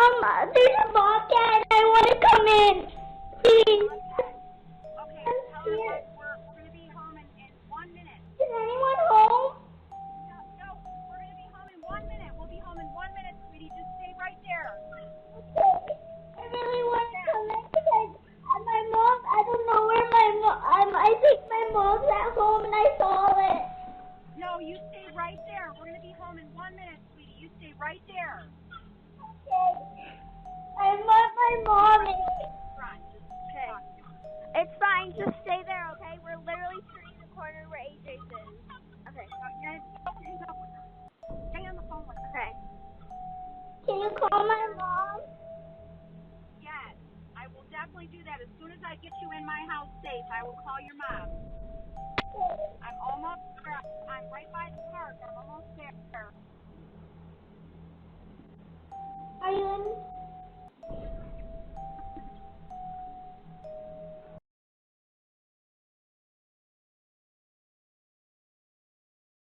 There's a bobcat and I want to come in. Please. Okay, tell her we're going to be home in 1 minute. Is anyone home? No, we're going to be home in 1 minute. We'll be home in 1 minute, sweetie. Just stay right there. Okay. I really want to come in because my mom, I don't know where my mom, I think my mom's at home and I saw it. No, you stay right there. We're going to be home in 1 minute, sweetie. You stay right there. Okay. I want my mommy. Okay. It's fine. Just stay there, okay? We're literally turning the corner where AJ's is. Okay. Stay on the phone with her. Okay. Can you call my mom? Yes, I will definitely do that. As soon as I get you in my house safe, I will call your mom. I'm almost there. I'm right by the park. I'm almost there.